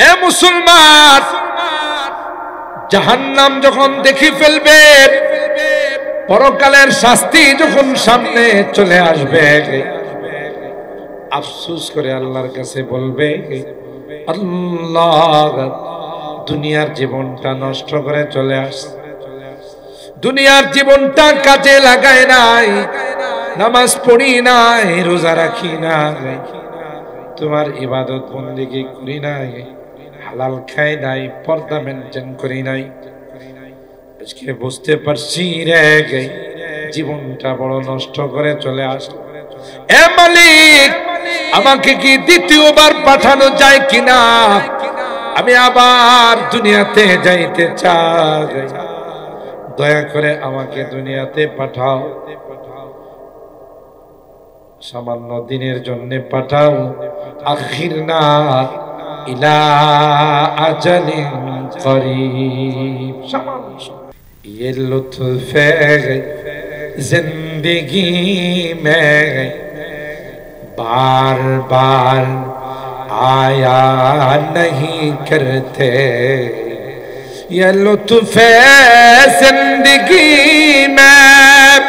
এ মুসলমান, জাহান্নাম যখন দেখি ফেলবে, পরকালের শাস্তি যখন সামনে চলে আসবে, আফসোস করে আল্লাহর কাছে বলবে, আল্লাহ দুনিয়ার জীবনটা নষ্ট করে চলে আসছে, দুনিয়ার জীবনটা কাজে লাগায় নাই, নামাজ পড়ি নাই, রোজা রাখি নাই, তোমার ইবাদত বন্দেগী করি নাই, হালাল খাই নাই, পর্দা মেনটেন করি নাই। আজকে বুঝতে পারছি রে, জীবনটা বড় নষ্ট করে চলে আসলো। এ মালিক, আমাকে কি দ্বিতীয়বার পাঠানো যায় কিনা? আমি আবার দুনিয়াতে যাইতে চাই, দয়া করে আমাকে দুনিয়াতে পাঠাও, সামান্য দিনের জন্য পাঠাও। আখিরনা ইলা আজালিন করিব, ये लुत्फ जिंदगी में बार बार आया नहीं करते, ये लुत्फ जिंदगी में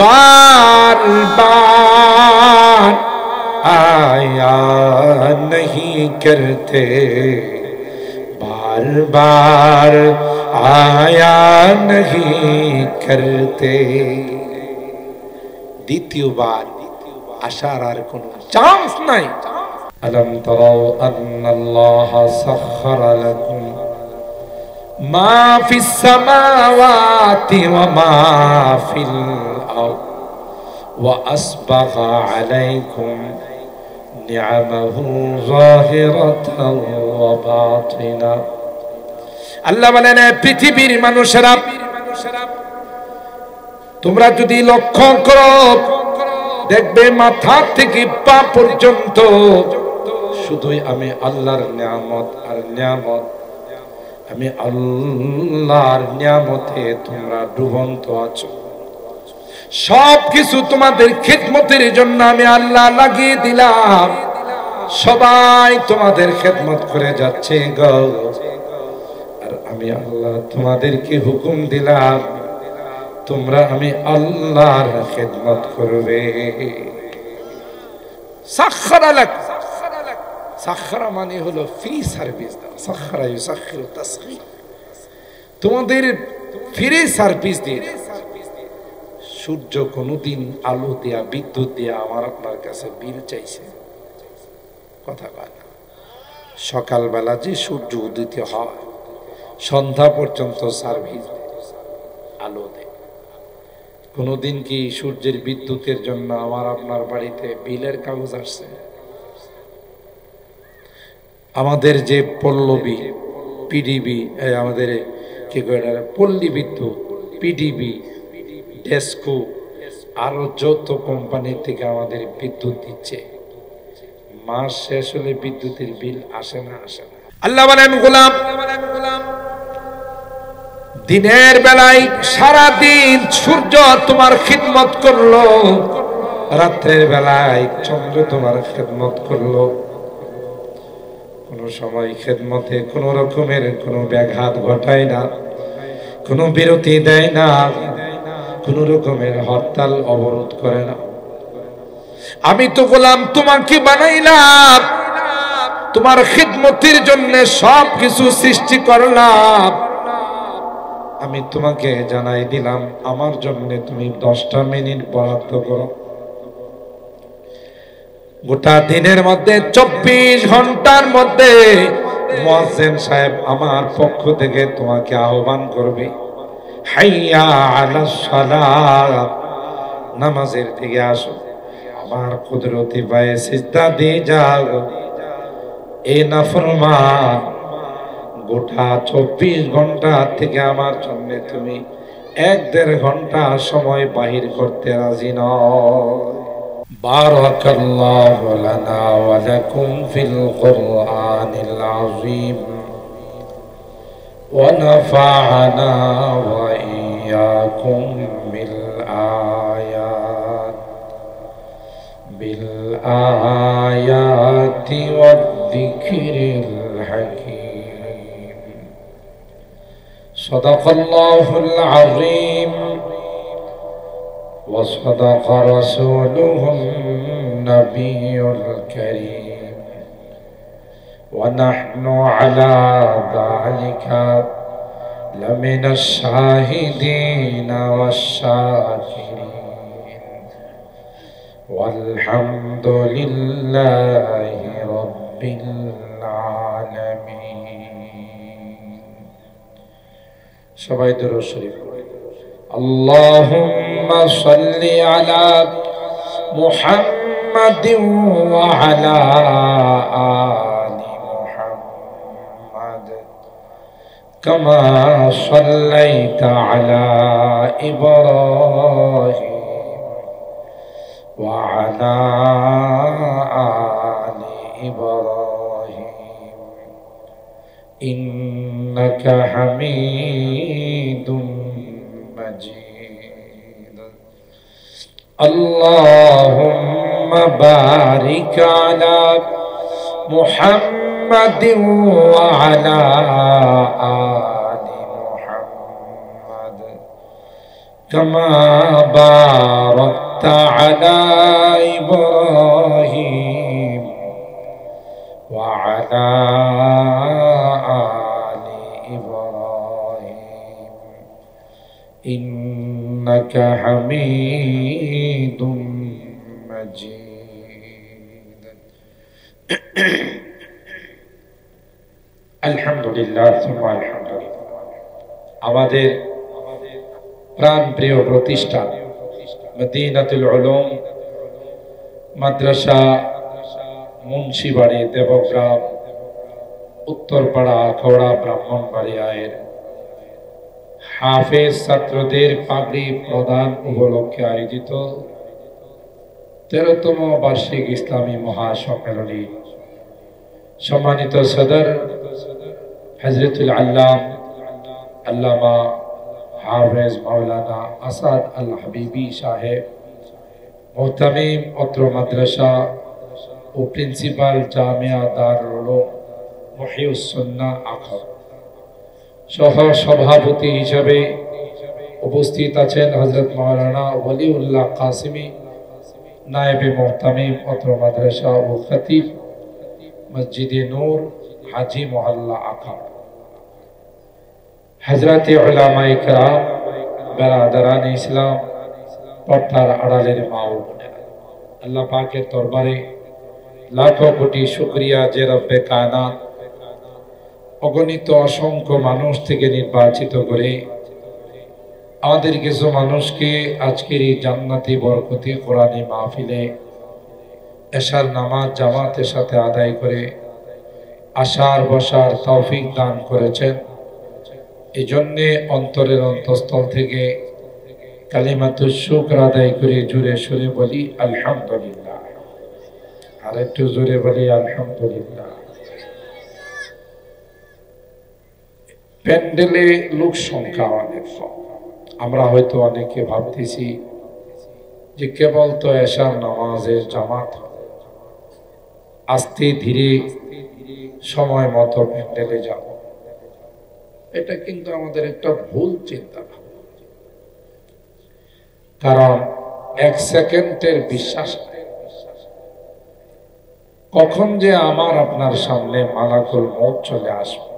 बार बार आया नहीं करते, बार बार आया नहीं करते। দ্বিতীয়বার আসার আর কোনো চান্স নাই। আলম তারাউ আন্নাল্লাহ সাখখারা লাকুম মা ফিস সামাওয়াতি ওয়া মা ফিল আরদ ওয়া আসবাগা আলাইকুম নি'আমাহু যাহিরাতাও ওয়া বাতিনা। আল্লাহ বলেন, পৃথিবীর মানুষেরা, তোমরা যদি লক্ষ্য করো, দেখবে মাথা থেকে পা পর্যন্ত শুধুই আমি আল্লাহর নিয়ামত আর নিয়ামত। আমি আল্লাহর নিয়ামতে তোমরা ডুবন্ত আছো। সব কিছু তোমাদের খিদমতের জন্য আমি আল্লাহ লাগিয়ে দিলাম। সবাই তোমাদের খিদমত করে যাচ্ছে গো, আর আমি আল্লাহ তোমাদেরকে হুকুম দিলাম, তোমরা আমি আল্লাহর খিদমত করবে। সাখখারা লাক, সাখখারা মানে হলো ফ্রি সার্ভিস দাও। সাখখারা ইউসাখখিরু তাসখীর, তোমাদের ফ্রি সার্ভিস দিয়ে। সূর্য কোনদিন আলো দেয়া, বিদ্যুৎ দেয়া আমার আপনার কাছে বিল চাইছে? কথা বল না। সকালবেলা যে সূর্য উদিত হয়, সন্ধ্যা পর্যন্ত সার্ভিস আলো দেয়। কোনদিন কি সূর্যের বিদ্যুতের জন্য আমার আপনার বাড়িতে বিলের কাগজ আসছে? আমাদের যে পল্লবী, পিডিবি, আমাদের কি পল্লী বিদ্যুৎ, পিডিবি, ডেস্কো, আরো যত কোম্পানি থেকে আমাদের বিদ্যুৎ দিচ্ছে, মাস শেষ হলে বিদ্যুতের বিল আসে না? আসে না। আল্লাহ বলেন, গোলাম, দিনের বেলায় সারা দিন সূর্য তোমার খিদমত করলো, রাত্রের বেলায় চন্দ্র তোমার খিদমত করলো। কোন সময় খিদমতে কোন রকমের কোন ব্যাঘাত ঘটায় না, কোন বিরতি দেয় না, কোন রকমের হরতাল অবরোধ করে না। আমি তো গোলাম তোমাকে বানাইলাম, তোমার খিদমতের জন্য সব কিছু সৃষ্টি করলাম। আমি তোমাকে জানাই দিলাম, আমার জন্য তুমি 10টা মিনিট বরাদ্দ করো। গোটা দিনের মধ্যে 24 ঘন্টার মধ্যে মুয়াজ্জিন সাহেব আমার পক্ষ থেকে তোমাকে আহ্বান করবে, হাইয়া আলাস সালাত, নামাজের দিকে আসো। আমার কুদরতি পায়ে সিজদা দিয়ে যাও। এই নাফরমান গোটা 24 ঘন্টা থেকে আমার জন্য তুমি 1-1.5 ঘন্টা সময় বাহির করতে রাজি নও। বারাকাল্লাহু লানা ওয়া লাকুম ফিল কুরআনিল আযীম ওয়া নাফা'না ওয়া ইয়্যাকুম বিল আয়াতি ওয়াদ والذكر الحكيم صدق الله العظيم وصدق رسوله النبي الكريم ونحن على ذلك لمن الشاهدين والشاكرين والحمد لله رب العالمين. সবাই দরুদ শরীফ পড়ুন। اللهم صل على محمد وعلى آل محمد كما صليت على إبراهيم وعلى آل إبراهيم إنك حميد مجيد. اللهم بارك على محمد وعلى آل محمد كما باركت على إبراهيم وعلى آل إبراهيم إنك حميد مجيد. আলহামদুলিল্লাহ সুম্মা আলহামদুলিল্লাহ। আমাদের প্রাণ প্রিয় প্রতিষ্ঠান মদিনাতুল উলুম মাদ্রাসা মুন্সিবাড়ি দেবগ্রাম উত্তরপাড়া আখাউড়া ব্রাহ্মণবাড়িয়ার হাফেজ ছাত্রদের পাগড়ি প্রদান উপলক্ষে আয়োজিত 13তম বার্ষিক ইসলামী মহাসম্মেলনী সম্মানিত সদর হযরতুল আল্লামা হাফেজ মাওলানা আসাদ আল হাবিবি সাহেব মুহতামিম অত্র মাদ্রাসা ও প্রিন্সিপাল জামিয়া দারুল উলুম মুহিউস সুন্নাহ আখাউড়া সহ সভাপতি হিসেবে উপস্থিত আছেন হযরত মাওলানা ওয়ালিউল্লাহ কাসিমি নায়েবে মুহতামিম অত্র মাদ্রাসা ও খতিব মসজিদে নূর হাজী মোহাল্লা আখাউড়া হযরত উলামায়ে কেরাম বেরাদারান ইসলাম পর্দার আড়ালের মা ও বোনেরা, আল্লাহ পাকের দরবারে লাখো কোটি শুকরিয়া যে রব্বে কায়নাত অগণিত অসংখ্য মানুষ থেকে নির্বাচিত করে আমাদের কিছু মানুষকে আজকের এই জান্নাতি বরকতি কোরআনী মাহফিলে এশার নামাজ জামাতের সাথে আদায় করে আসার বসার তৌফিক দান করেছেন। এই জন্যে অন্তরের অন্তঃস্থল থেকে কালিমাতুশ শুকর আদায় করে জোরে সুরে বলি আলহামদুলিল্লাহ। আর একটু জোরে বলি আলহামদুলিল্লাহ। প্যান্ডেলে লোক সংখ্যা অনেক কম। আমরা হয়তো অনেকে ভাবতেছি যে কেবল তো এশার নামাজের জামাত, আস্তে ধীরে সময় মতো প্যান্ডেলে যাব। এটা কিন্তু আমাদের একটা ভুল চিন্তা ভাবনা। কারণ এক সেকেন্ডের বিশ্বাস নাই কখন যে আমার আপনার সামনে মালাকুল মউত চলে আসবে,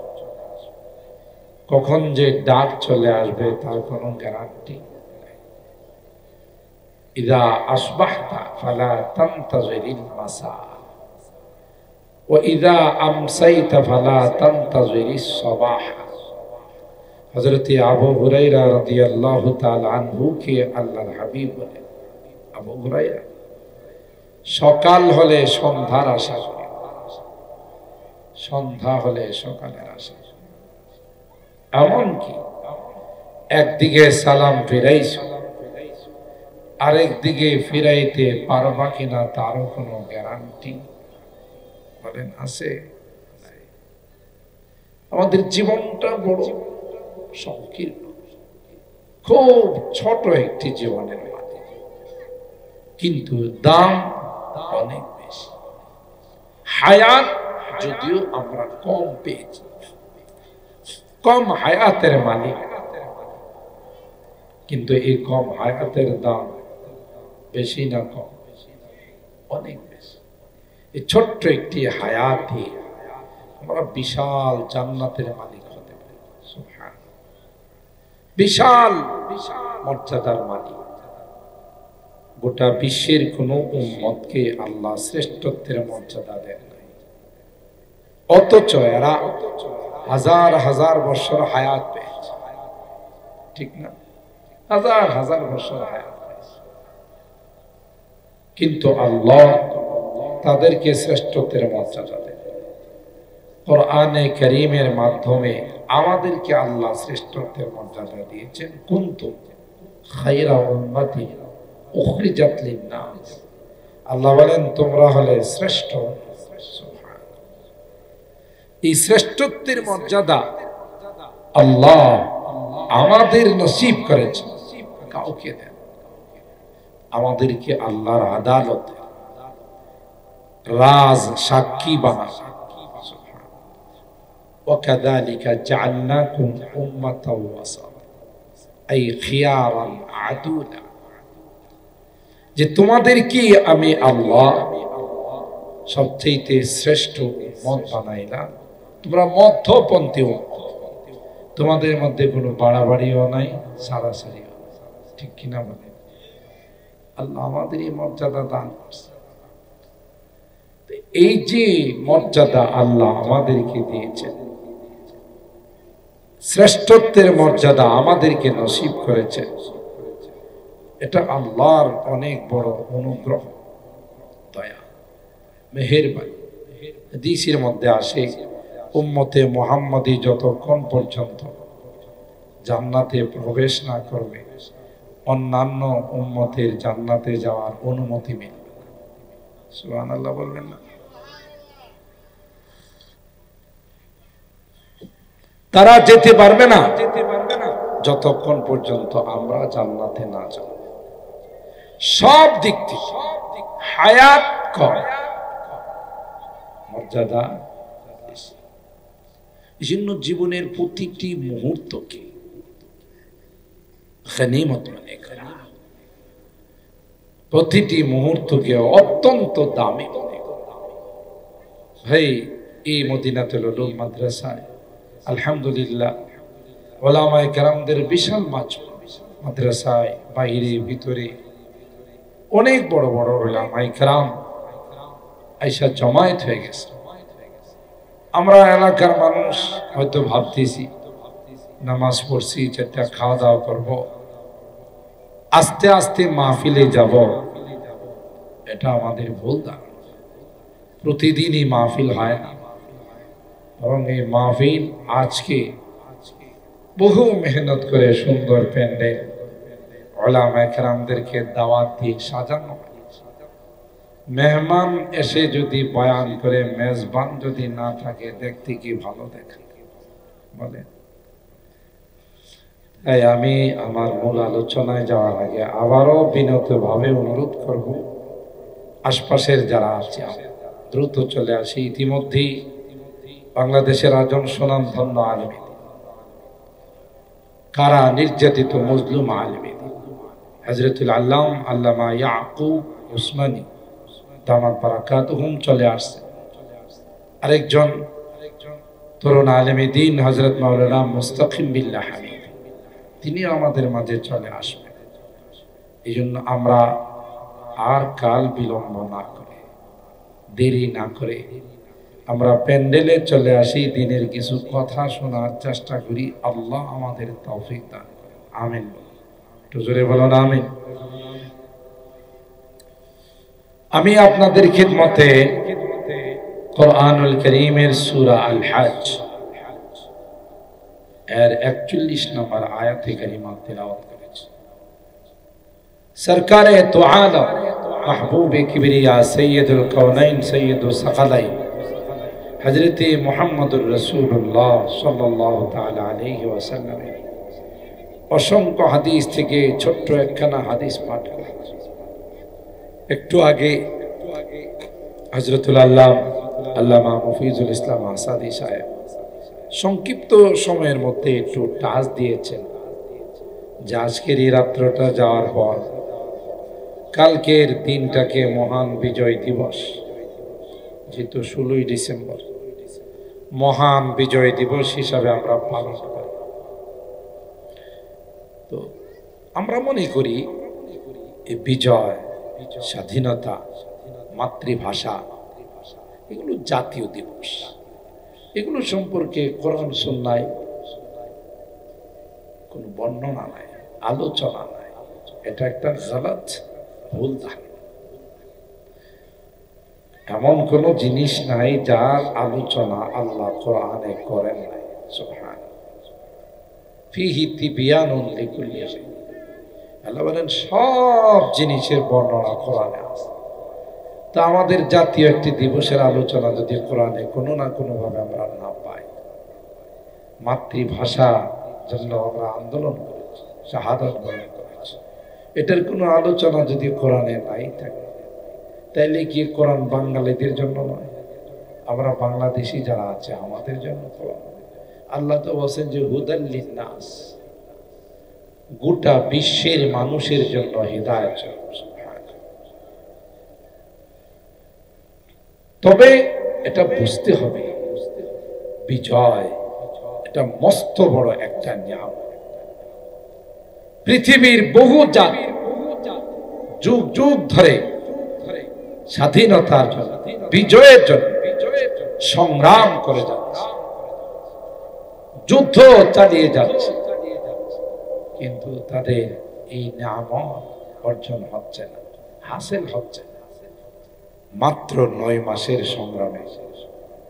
কখন যে ডাক চলে আসবে তার কোনো গ্যারান্টি নেই। ইযা আসবাহতা ফালা তানতাযিরিল মাসা ওয়া ইযা আমসাইতা ফালা তানতাযিরিস সাবাহ। হযরত আবু হুরায়রা রাদিয়াল্লাহু তাআলা আনহু কে আল্লাহর হাবিব বলেন, আবু হুরায়রা সকাল হলে সন্ধ্যার আশা করে, সন্ধ্যা হলে সকালের আশা। এমনকি একদিকে সালাম ফিরাইছ, আরেক দিকে ফিরাইতে পারবা কিনা তারও কোনো গ্যারান্টি বলেন আছে? আমাদের জীবনটা বড় সংকীর্ণ, খুব ছোট একটি জীবনের মাঝে, কিন্তু দাম অনেক বেশি। হায়াত যদিও আমরা কম পেয়েছি, কম হায়াতের মালিক, কিন্তু এই কম হায়াতের দাম বেশি না কম? অনেক বেশি। এই ছোট্ট একটি হায়াতে আমরা বিশাল জান্নাতের মালিক হতে পারি। সুবহানাল্লাহ, বিশাল মর্যাদার মালিক। গোটা বিশ্বের কোন উম্মতকে আল্লাহ শ্রেষ্ঠত্বের মর্যাদা দেন নাই, অথচ এরা হাজার হাজার বছর হায়াত পেয়েছে, ঠিক না? হাজার হাজার বছর হায়াত পেয়েছে, কিন্তু আল্লাহ তাদেরকে শ্রেষ্ঠত্বের মর্যাদা দেন। কোরআনে কারীমের মাধ্যমে আমাদেরকে আল্লাহ শ্রেষ্ঠত্বের মর্যাদা দিয়েছেন। কুনতুম খায়রা উম্মাতিন উখরিজাত লিন-নাস, আল্লাহ বলেন তোমরা হলে শ্রেষ্ঠ। এই শ্রেষ্ঠত্বের মর্যাদা আল্লাহ আমাদের নসিব করেছেন, কাউকে দেন। আমাদেরকে আল্লাহর আদালতে রাজ সাক্ষী বানান। وكذلك جعلناكم أمة وسطا أي خيارا عدولا, যে তোমাদেরকে আমি আল্লাহ সবচেয়ে শ্রেষ্ঠ উম্মত বানাইলাম, তোমরা মধ্যপন্থী উম্মত, তোমাদের মধ্যে কোনো বাড়াবাড়িও নাই, সারাসারিও নাই, ঠিক কিনা বলে? আল্লাহ আমাদের এই মর্যাদা দান করছে। এই যে মর্যাদা আল্লাহ আমাদেরকে দিয়েছেন, শ্রেষ্ঠত্বের মর্যাদা আমাদেরকে নসিব করেছেন, এটা আল্লাহর অনেক বড় অনুগ্রহ, দয়া, মেহেরবানি। হাদিসের মধ্যে আসে উম্মতে মুহাম্মাদি যতক্ষণ পর্যন্ত জান্নাতে প্রবেশ না করবে, অন্যান্য উম্মতের জান্নাতে যাওয়ার অনুমতি মিলবে না। সুবহানাল্লাহ বলবেন না? তারা যেতে পারবে না যতক্ষণ পর্যন্ত আমরা জান্নাতে না যাব। সব দিক থেকে হায়াত কম, মর্যাদা বেশি। এই জন্য জীবনের প্রতিটি মুহূর্তকে গনিমত মনে করা, প্রতিটি মুহূর্তকে অত্যন্ত দামি মনে করা। ভাই, এই মদিনাতুল উলুম মাদ্রাসায় আলহামদুলিল্লাহ ওলামায়ে কেরামদের বিশাল মাদ্রাসায় বাইরে ভিতরে অনেক বড় বড় ওলামায়ে কেরাম আইসা জমায়েত হয়ে গেছে। আমরা এলাকার মানুষ হয়তো ভাবতেছি নামাজ পড়ছি, চারটা খাওয়া দাওয়া করব, আস্তে আস্তে মাহফিলে যাব, এটা আমাদের ভুল ধারণা। প্রতিদিনই মাহফিল হয় না, বরং এই মাহফিল আজকে বহু মেহনত করে সুন্দর প্যান্ডেল উলামায়ে কেরামদেরকে দাওয়াত দিয়ে সাজানো হয়েছে। মেহমান এসে যদি বয়ান করে, মেজবান যদি না থাকে, দেখতে কি ভালো দেখা বলে? তাই আমি আমার মূল আলোচনায় যাওয়ার আগে আবারও বিনীতভাবে অনুরোধ করব, আশপাশের যারা আছে দ্রুত চলে আসি। ইতিমধ্যেই বাংলাদেশের আজম সুনামধন্য আলেম, কারা নির্যাতিত মজলুম আলেম হযরতুল আল্লামা ইয়াকুব উসমানী দামাত বারাকাতুহুম চলে আসছে। আরেকজন তরুণ আলেমে দ্বীন হযরত মাওলানা মুস্তাকিম বিল্লাহ হামিদ, তিনিও আমাদের মাঝে চলে আসবেন। এই জন্য আমরা আর কাল বিলম্ব না করে, দেরি না করে আমরা প্যান্ডেলে চলে আসি, দিনের কিছু কথা শোনার চেষ্টা করি। আল্লাহ আমাদের তৌফিক দান করেন, আমিন। একটু জোরে বলুন আমিন। আমি আপনাদের খিদমতে কোরআনুল কারীমের সূরা আল হজ এর 41 নম্বর আয়াতে কারিমা তেলাওয়াত করেছি। সরকারে তো আলম মাহবুবে কিবরিয়া সৈয়দুল কওনাইন সৈয়দুস সাকালাইন হযরত মুহাম্মদুর রাসূলুল্লাহ সাল্লাল্লাহু তাআলা আলাইহি ওয়াসাল্লাম অসংখ্য হাদিস থেকে ছোট্ট একখানা হাদিস পাঠ করেছি। একটু আগে হযরতুল আল্লাহ আল্লামা মফিজুল ইসলাম আসাদি সাহেব সংক্ষিপ্ত সময়ের মধ্যে একটু টাচ দিয়েছেন যে আজকের এই রাত্রটা যাওয়ার পর কালকের দিনটাকে মহান বিজয় দিবস, যেহেতু 16ই ডিসেম্বর মহান বিজয় দিবস হিসাবে আমরা পালন করি। তো আমরা মনে করি এই বিজয়, স্বাধীনতা, মাতৃভাষা এগুলো জাতীয় দিবস। এগুলো সম্পর্কে কোরআন সুন্নাহয় কোনো বর্ণনা নাই, আলোচনা নাই। এটা একটা গলত, ভুল ধারণা। এমন কোন জিনিস নাই যার আলোচনা আল্লাহ কোরআনে করেন নাই। সুবহানাল্লাহ। ফিহি তিবিয়ানুন লিকুল্লি শাই। আল্লাহ বলেন সব জিনিসের বর্ণনা কোরআনে আছে। তা আমাদের জাতীয় একটি দিবসের আলোচনা যদি কোরআনে কোনো না কোনো ভাবে আমরা না পাই, মাতৃভাষা জন্য আমরা আন্দোলন করেছি, শাহাদাত বরণ করেছি, এটার কোনো আলোচনা যদি কোরআনে নাই থাকে, তাইলে কি কোরআন বাঙালিদের জন্য নয়? আমরা বাংলাদেশি যারা আছে আমাদের জন্য কোরআন। আল্লাহ তো বলেন যে হুদাল লিন্নাস, গোটা বিশ্বের মানুষের জন্য হিদায়াত। তবে এটা বুঝতে হবে বিজয় এটা মস্ত বড় একটা নিয়ামত। পৃথিবীর বহু জাতি যুগ যুগ ধরে স্বাধীনতার জন্য, বিজয়ের জন্য সংগ্রাম করে যাচ্ছে, যুদ্ধ চালিয়ে যাচ্ছে, কিন্তু তাদের এই নিয়ামত অর্জন হচ্ছে না, হাসিল হচ্ছে না। মাত্র 9 মাসের সংগ্রামে,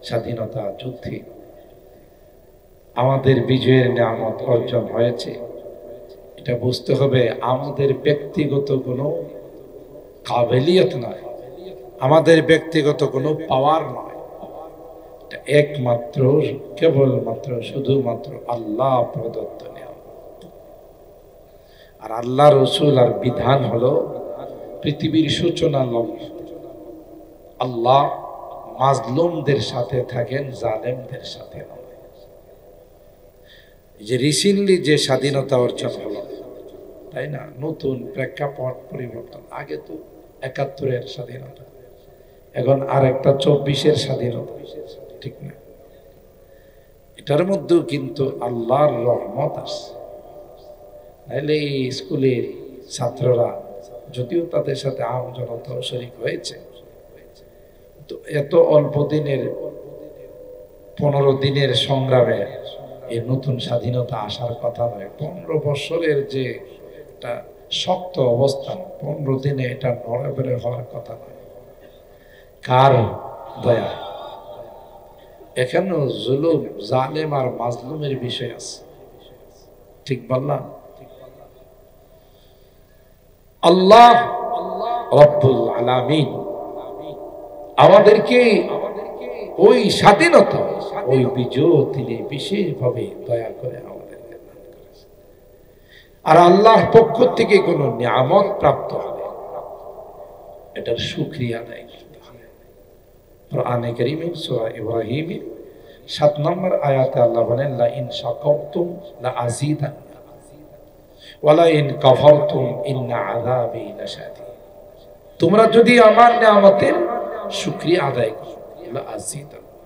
স্বাধীনতা যুদ্ধে আমাদের বিজয়ের নিয়ামত অর্জন হয়েছে। এটা বুঝতে হবে আমাদের ব্যক্তিগত কোনো কাবিলিয়ত নয়, আমাদের ব্যক্তিগত কোনো পাওয়ার নয়। এটা একমাত্র কেবলমাত্র শুধুমাত্র আল্লাহ প্রদত্ত নিয়ামত। আর আল্লাহ রসুল আর বিধান হলো পৃথিবীর সূচনা লগ্ন আল্লাহ মাজলুমদের সাথে থাকেন, জালেমদের সাথে নয়। যে রিসেন্টলি যে স্বাধীনতা অর্জন হলো, তাই না, নতুন প্রেক্ষাপট পরিবর্তন। আগে তো 71-এর স্বাধীনতা, এখন আরেকটা 24-এর স্বাধীনতা, ঠিক না? এটার মধ্যেও কিন্তু আল্লাহর রহমত আছে। নাইলে এই স্কুলের ছাত্ররা যদিও তাদের সাথে আম জনতা শরীক হয়েছে, তো এত অল্প দিনের 15 দিনের সংগ্রামে এই নতুন স্বাধীনতা আসার কথা নয়। 15 বছরের যে একটা শক্ত অবস্থান, 15 দিনে এটা নড়াবেড়ে হওয়ার কথা নয়। কার দয়া? এখানেও জুলুম, জালেম আর মাজলুমের বিষয় আছে, ঠিক বললাম? আল্লাহ রব্বুল আলামিন আমাদেরকে ওই স্বাধীনতা, ওই বিজয় তিনি বিশেষভাবে দয়া করে আমাদেরকে দান করেছেন। আর আল্লাহর পক্ষ থেকে কোন নিয়ামত প্রাপ্ত হলে এটার শুকরিয়া আদায় করতে হবে। কোরআনে কারীমে সূরা ইব্রাহিম 7 নম্বর আয়াতে আল্লাহ বলেন, লা ইন শাকারতুম লা আযীদান্না ওয়া লা ইন কাফারতুম ইন্না আযাবি লাশাদীদ। তোমরা যদি আমার নিয়ামতের শুকরিয়া আদায় করো, লা আযীদান্না,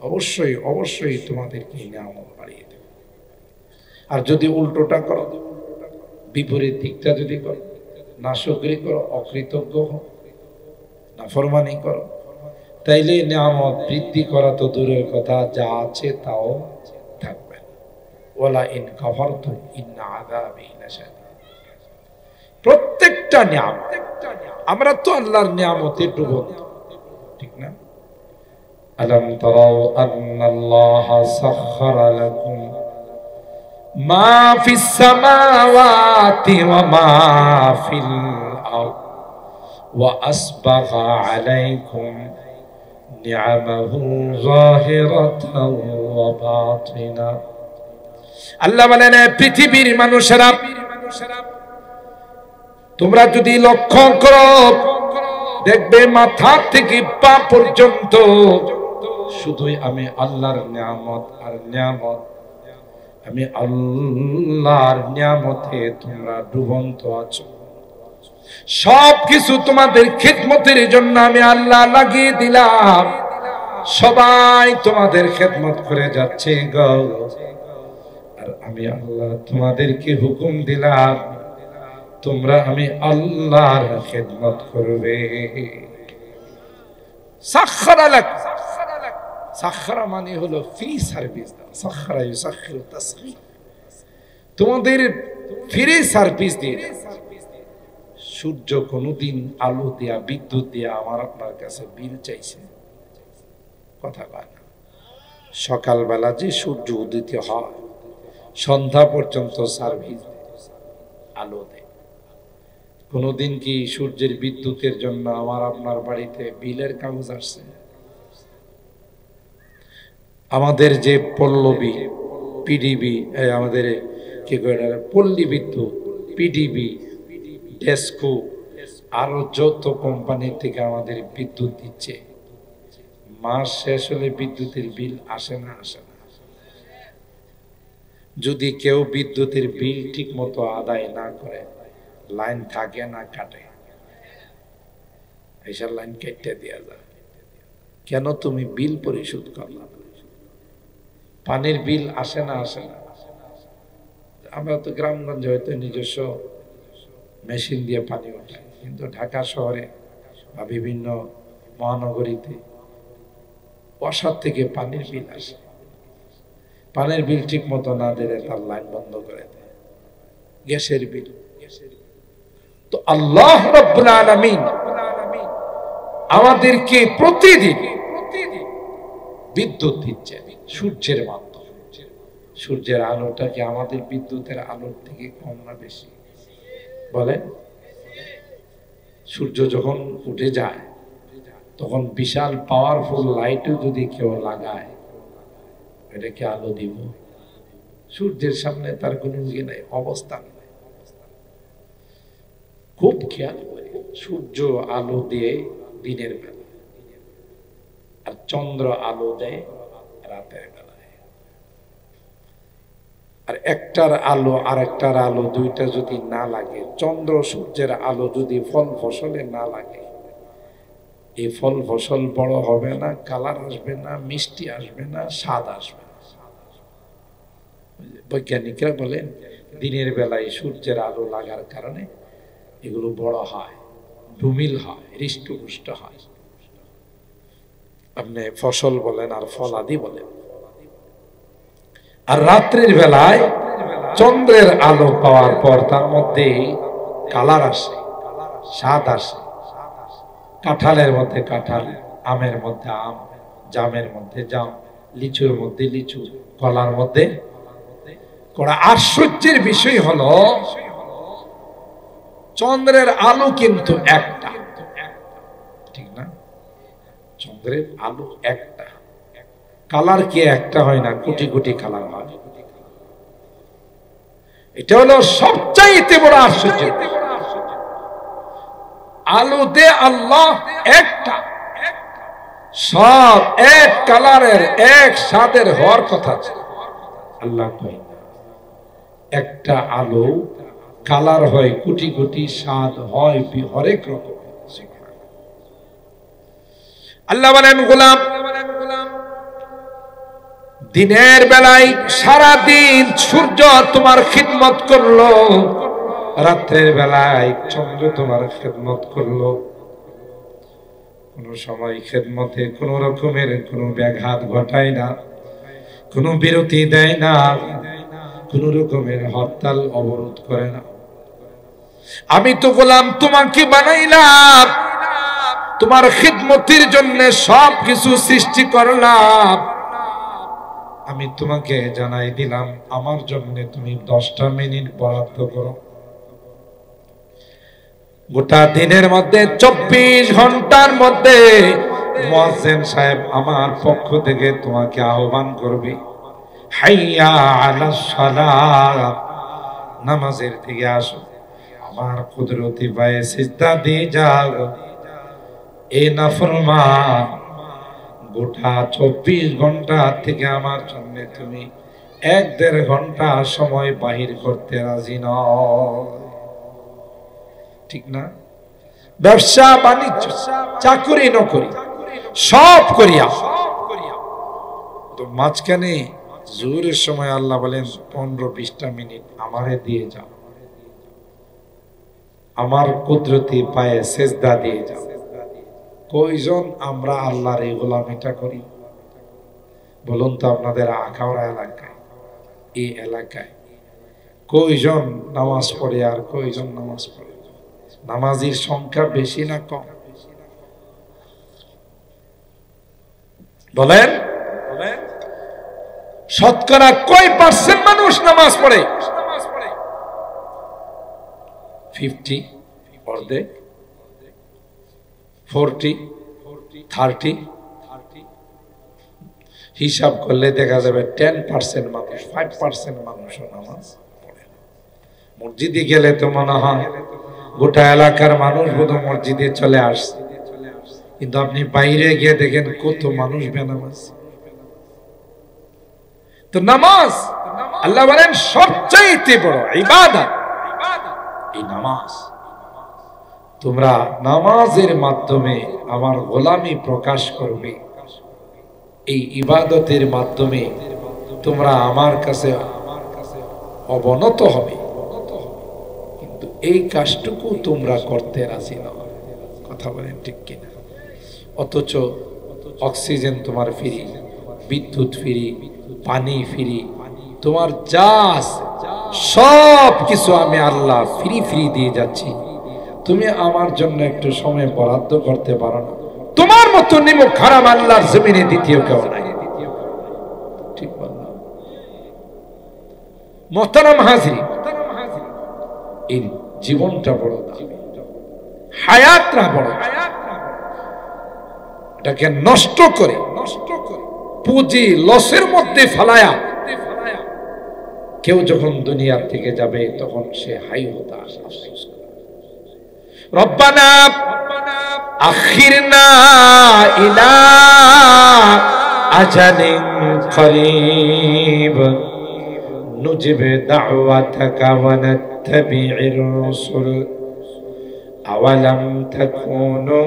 অবশ্যই অবশ্যই তোমাদেরকে নিয়ামত বাড়িয়ে দেব। আর যদি উল্টোটা করো, বিপরীত দিকটা যদি করো, নাশুকরি করো, অকৃতজ্ঞ হও, নাফরমানি করো, তাইলে নিয়ামত বৃদ্ধি করা তো দূরের কথা, যা আছে তাও থাকবে। ওয়ালা ইন কাফারতুম ইন্না আযাবি লাশাদীদ। প্রত্যেকটা নিয়ামত, আমরা তো আল্লাহর নিয়ামতে ডুবন্ত, ঠিক না? আলম তারাউ আন্নাল্লাহা সাখখারা লাকুম মা ফিস সামাওয়াতি ওয়া মা ফিল আরদ ওয়া আসবাগা আলাইকুম নি'আমাহু যাহিরাতাও ওয়া বাতিনা। আল্লাহ বলেন, পৃথিবীর মানুষেরা, তোমরা যদি লক্ষ্য করো দেখবে মাথা থেকে পা পর্যন্ত শুধুই আমি আল্লাহর নিয়ামত আর নিয়ামত। আমি আল্লাহর নিয়ামতে তোমরা ডুবন্ত আছো। সবকিছু তোমাদের খিদমতের জন্য আমি আল্লাহ লাগিয়ে দিলাম। সবাই তোমাদের খেদমত করে যাচ্ছে গো, আর আমি আল্লাহ তোমাদেরকে হুকুম দিলাম তোমরা আমি আল্লাহর খেদমত করবে। সাখখারা লাক, সাখখারা মানে হলো ফ্রি সার্ভিস। সাখখারা ইউসাখখিরু তাসখির, তোমাদের ফ্রি সার্ভিস দিয়ে। সূর্য কোনদিন আলো দিয়া বিদ্যুৎ দিয়া আমার আপনার কাছে বিল চাইছে? কথা বলে না। সকালবেলা যে সূর্য উদিত হয় সন্ধ্যা পর্যন্ত সার্ভিস আলো দেয়। কোনদিন কি সূর্যের বিদ্যুতের জন্য আমার আপনার বাড়িতে বিলের কাগজ আসছে? আমাদের যে পল্লবী পিডিবি, আমাদের কি করে পল্লী বিদ্যুৎ, পিডিবি, ডেস্কো, আরো যত কোম্পানি থেকে আমাদের বিদ্যুৎ দিচ্ছে, মাস শেষ হলে বিদ্যুতের বিল আসে না? আসে না। যদি কেউ বিদ্যুতের বিল ঠিক মতো আদায় না করে, লাইন থাকে না কাটে, এইসব লাইন কেটে দেওয়া যায়। কেন তুমি বিল পরিশোধ করলাম? পানির বিল আসে না? আসে না। আমরা তো গ্রামগঞ্জে হয়তো নিজস্ব মেশিন দিয়ে পানি ওঠাই, কিন্তু ঢাকা শহরে বা বিভিন্ন মহানগরীতে বর্ষার থেকে পানির বিল আসে। পানির বিল ঠিক মতো না দিলে তার লাইন বন্ধ করে দেয়। গ্যাসের বিল, তো আল্লাহ রাব্বুল আলামিন আমাদেরকে প্রতিদিন বিদ্যুৎ দিচ্ছে সূর্যের মাধ্যমে। সূর্যের আলোটা কি আমাদের বিদ্যুতের আলোর থেকে কম না বেশি? বলেন। সূর্য যখন উঠে যায় তখন বিশাল পাওয়ারফুল লাইটও যদি কেউ লাগায়, এটাকে আলো দিব? সূর্যের সামনে তার কোনো ইয়ে নাই, অবস্থান নাই। খুব খেয়াল করে, সূর্য আলো দিয়ে দিনের বেলা, আর চন্দ্র আলো দেয় রাতের বেলায়। আর একটার আলো আর একটার আলো দুইটা যদি না লাগে, চন্দ্র সূর্যের আলো যদি ফল ফসলে না লাগে, এই ফল ফসল বড় হবে না, কালার আসবে না, মিষ্টি আসবে না, স্বাদ আসবে না। বৈজ্ঞানিকরা বলেন দিনের বেলায় সূর্যের আলো লাগার কারণে এগুলো বড় হয়, ডুমিল হয়, হৃষ্টপুষ্ট হয়। আপনি ফসল বলেন আর ফল আদি বলেন। আর রাত্রির বেলায় চন্দ্রের আলো পাওয়ার পর তার মধ্যে কালার আসে, স্বাদ আসে। কাঁঠালের মধ্যে কাঁঠাল, আমের মধ্যে আম, জামের মধ্যে জাম, লিচুর মধ্যে লিচু, কলার মধ্যে কলা। আশ্চর্যের বিষয় হলো চন্দ্রের আলো কিন্তু একটা, ঠিক না? চন্দ্রের আলো একটা, কালার কি একটা হয় না? কোটি কোটি কালার হয়। এটা হলো সবচাইতে বড় আশ্চর্য। আলোতে আল্লাহ একটা, সব এক কালারের এক স্বাদের হওয়ার কথা ছিল। আল্লাহ কয় একটা আলো কালার হয় কোটি কোটি, স্বাদ হয় হরেক রকম। আল্লাহ বলেন গোলাম, দিনের বেলায় সারা দিন সূর্য তোমার খিদমত করলো, রাত্রের বেলায় চন্দ্র তোমার খেদমত করলো। কোন সময় খেদমতে কোন রকমের কোন ব্যাঘাত ঘটায় না, কোন বিরতি দেয় না, কোন রকমের হরতাল অবরোধ করে না। আমি তো গোলাম তোমাকে বানাইলাম, তোমার খিদমতের জন্য সব কিছু সৃষ্টি করলাম। আমি তোমাকে জানাই দিলাম আমার জন্য তুমি 10টা মিনিট বরাদ্দ করো। গোটা দিনের মধ্যে 24 ঘন্টার মধ্যে মুয়াজ্জিন সাহেব আমার পক্ষ থেকে তোমাকে আহ্বান করবে, হাইয়া আলাস সালাত, নামাজের দিকে আসো। আমার কুদরতি পায়ে সিজদা দিয়ে যাও, এই নাফরমান গোটা 24 ঘন্টা থেকে আমার জন্য তুমি 1-1.5 ঘন্টা সময় বাহির করতে রাজি নও, ঠিক না? ব্যবসা বাণিজ্য চাকরি নকরি সব করিয়া তো মাঝখানে জোহরের সময় আল্লাহ বলেন 15-20টা মিনিট আমারে দিয়ে যাও, আমার কুদরতি পায়ে সেজদা দিয়ে যাও। কয়জন আমরা আল্লাহর এই গোলামিটা করি বলুন তো? আপনাদের আখাউড়া এলাকায়, এই এলাকায় কয়জন নামাজ পড়ে আর কয়জন নামাজ পড়ে? নামাজির সংখ্যা বেশি না কম বলেন? শতকরা কয় পার্সেন্ট মানুষ নামাজ পড়ে? 50, অর্ধেক, 40, 30। হিসাব করলে দেখা যাবে 10% মানুষ, 5% মানুষও নামাজ পড়ে। মসজিদে গেলে তো মনে হয় গোটা এলাকার মানুষ বোধ মসজিদে চলে আসছে, কিন্তু আপনি বাইরে গিয়ে দেখেন কত মানুষ বেনামাজ। তো নামাজ আল্লাহ বলেন সবচাইতে বড় ইবাদত এই নামাজ। তোমরা নামাজের মাধ্যমে আমার গোলামি প্রকাশ করবে, এই ইবাদতের মাধ্যমে তোমরা আমার কাছে অবনত হবে, কিন্তু এই কাজটুকু তোমরা করতে রাজি নও। কথা বলেন ঠিক কিনা? অথচ অক্সিজেন তোমার ফ্রি, বিদ্যুৎ ফ্রি, পানি ফ্রি, তোমার যা সব কিছু আমি আল্লাহ ফ্রি ফ্রি দিয়ে যাচ্ছি, তুমি আমার জন্য একটু সময় বরাদ্দ করতে পারো না? তোমার মতো নিমুখ খারাপ আল্লাহর জমিনে দ্বিতীয় কেউ নাই, ঠিক বললাম? মোহতারাম হাজিরিন, এই জীবনটা বড় দামি, হায়াতটা বড়, এটাকে নষ্ট করে পুঁজি লসের মধ্যে ফেলায়া কেউ যখন দুনিয়ার থেকে যাবে তখন সে হাই হতাশ আফসোস করে, রব্বানা আখিরনা ইলা আজালিন করিব নুজিব দাওয়াতাকা ওয়া নাত্তাবি'ir রাসূল আওয়ালাম তাকুনু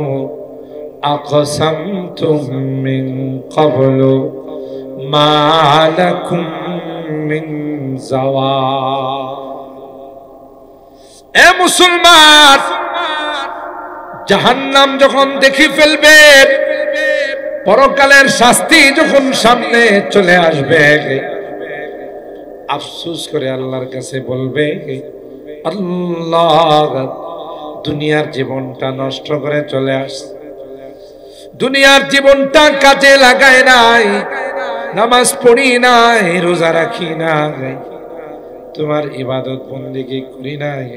আকসামতুম মিন ক্বাবলু মা লাকুম মিন যাওয়াল। এ মুসলমান, জাহান্নাম যখন দেখি ফেলবে, পরকালের শাস্তি যখন সামনে চলে আসবে, আফসোস করে আল্লাহর কাছে বলবে, আল্লাহ দুনিয়ার জীবনটা নষ্ট করে চলে আসছে, দুনিয়ার জীবনটা কাজে লাগায় নাই, নামাজ পড়ি নাই, রোজা রাখি নাই, তোমার ইবাদত বন্দেগী করি নাই,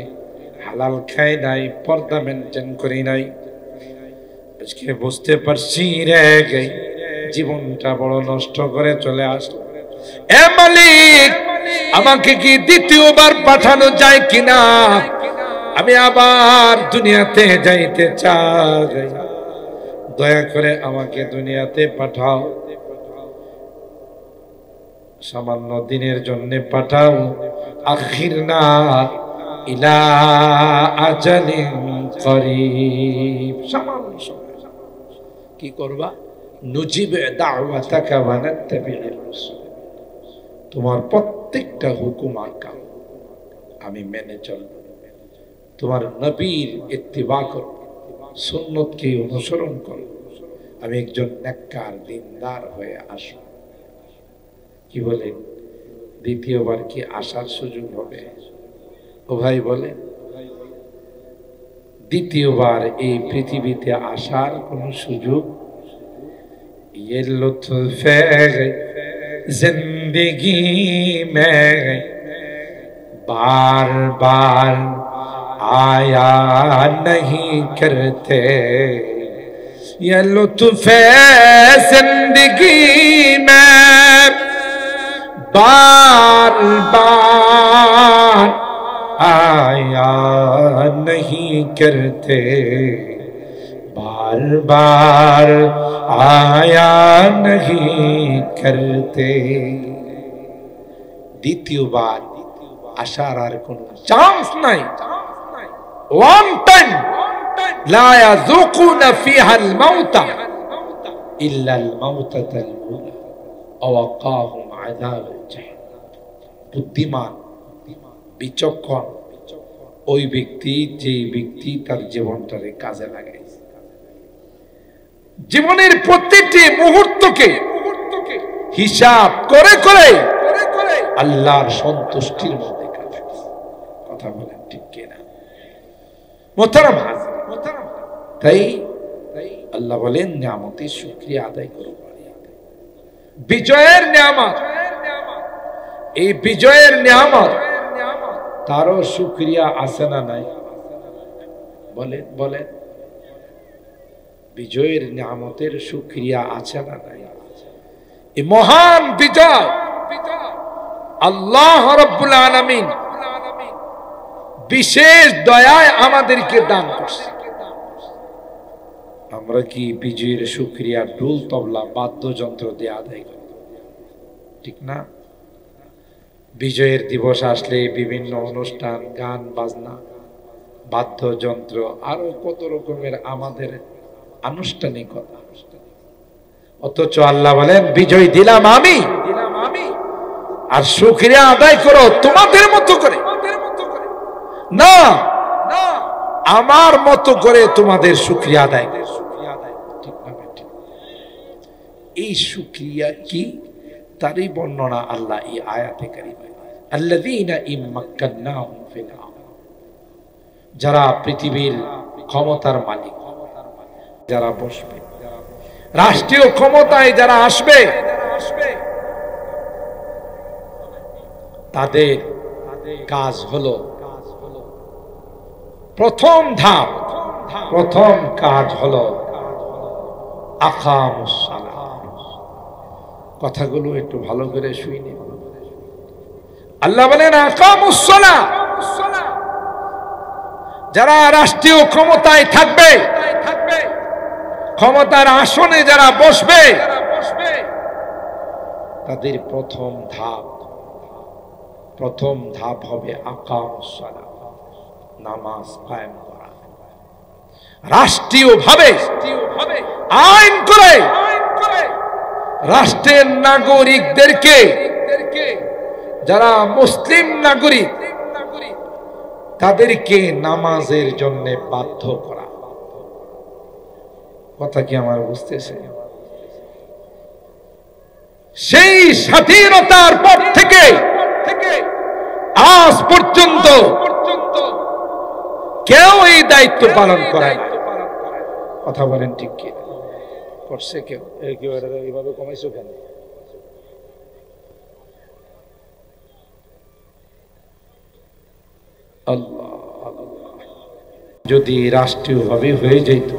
হালাল খাই নাই, পর্দা মেনটেন করি নাই। আজকে বুঝতে পারছি রে, জীবনটা বড় নষ্ট করে চলে আসলো। এ মালিক, আমাকে কি দ্বিতীয়বার পাঠানো যায় কিনা? আমি আবার দুনিয়াতে যাইতে চাই, দয়া করে আমাকে দুনিয়াতে পাঠাও, সামান্য দিনের জন্য পাঠাও। আখিরনা ইলা আজালিন করিব, সামান্য সময় কি করবা? নুজিব দাওয়াতাকা ওয়া নাত্তাবি'ir রাসূল, তোমার প্রত্যেকটা হুকুম আহকাম আমি মেনে চলব, তোমার নবীর ইত্তিবা করব, সুন্নতকে অনুসরণ করব, আমি একজন নেককার দিনদার হয়ে আসব। কি বলেন? দ্বিতীয়বার কি আসার সুযোগ হবে? ও ভাই বলে, দ্বিতীয়বার এই পৃথিবীতে আসার কোন সুযোগ? ये लुत्फ जिंदगी में बार बार आया नहीं करते, ये लुत्फ जिंदगी में बार बार आया नहीं करते, बार बार आया नहीं करते। দ্বিতীয় বার আসার আর কোনো চান্স নাই। ওয়ান টাইম লা ইয়াযুকুনা ফিহা আল মাউতা ইল্লা আল মাউতাতাল উলা আও আকাহুম আযাবাল জাহিম। বুদ্ধিমান বিচক্ষণ ওই ব্যক্তি যে ব্যক্তি তার জীবনটারে কাজে লাগায়, জীবনের প্রত্যেকটি মুহূর্তকে হিসাব করে করে আল্লাহর সন্তুষ্টির মধ্যে কাটায়। কথা বলেন ঠিক কিনা? মোহতারাম, তাই আল্লাহ বলেন নিয়ামতের শুকরিয়া আদায় করো। বিজয়ের নিয়ামত, এই বিজয়ের নিয়ামত তারও শুকরিয়া আছে না নাই? বলেন বলেন, বিজয়ের নিয়ামতের শুকরিয়া আছে না নাই? এই মহান বিজয় আল্লাহ রাব্বুল আলামিন বিশেষ দয়ায় আমাদেরকে দান করছে। আমরা কি বিজয়ের শুকরিয়া ঢোল তবলা বাদ্যযন্ত্র দিয়ে আদায় করি? ঠিক না? বিজয়ের দিবস আসলে বিভিন্ন অনুষ্ঠান, গান বাজনা, বাদ্যযন্ত্র, আরো কত রকমের আমাদের আনুষ্ঠানিকতা। অথচ আল্লাহ বলেন বিজয় দিলাম আমি, আর শুকরিয়া আদায় করো তোমাদের মতো করে, না আমার মতো করে তোমাদের শুকরিয়া আদায়। এই শুকরিয়া কি তারই বর্ণনা আল্লাহ এই আয়াতে কারিমায়। আল্লাযীনা ইম্মাক্কান্নাহুম ফিল আরদ, যারা পৃথিবীর ক্ষমতার মালিক, যারা বসবে, রাষ্ট্রীয় ক্ষমতায় যারা আসবে, তাদের কাজ হলো প্রথম ধাপ, প্রথম কাজ হলো আকামুস সালাহ। কথাগুলো একটু ভালো করে শুনে। আল্লাহ বলেন আকামুস সালাহ, যারা রাষ্ট্রীয় ক্ষমতায় থাকবে, ক্ষমতার আসনে যারা বসবে, তাদের প্রথম ধাপ হবে আকামুস সালাহ, নামাজ কায়েম করা। রাষ্ট্রীয়ভাবে আইন করে রাষ্ট্রের নাগরিকদেরকে, যারা মুসলিম নাগরিক, তাদেরকে নামাজের জন্য বাধ্য করা। কথা কি আমার বুঝতেছে? সেই স্বাধীনতার পর থেকে আজ পর্যন্ত কেউ এই দায়িত্ব পালন করায় না। কথা বলেন ঠিক কি? করছে কেউ? এইভাবে কমাইছো কেন? আল্লাহ, যদি রাষ্ট্রীয়ভাবে হয়ে যেত,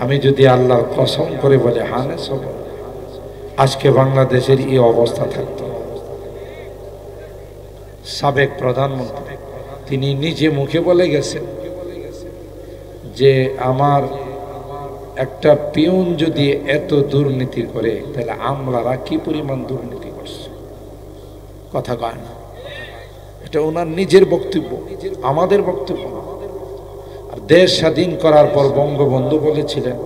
আমি যদি আল্লাহর কসম করে বলে হানে সব, আজকে বাংলাদেশের এই অবস্থা থাকতো। সাবেক প্রধানমন্ত্রী তিনি নিজে মুখে বলে গেছেন যে আমার একটা পিয়ন যদি এত দুর্নীতি করে, তাহলে আমলারা কি পরিমাণ দুর্নীতি করছে। কথা কয় না, এটা ওনার নিজের বক্তব্য, আমাদের বক্তব্য। আর দেশ স্বাধীন করার পর বঙ্গবন্ধু বলেছিলেন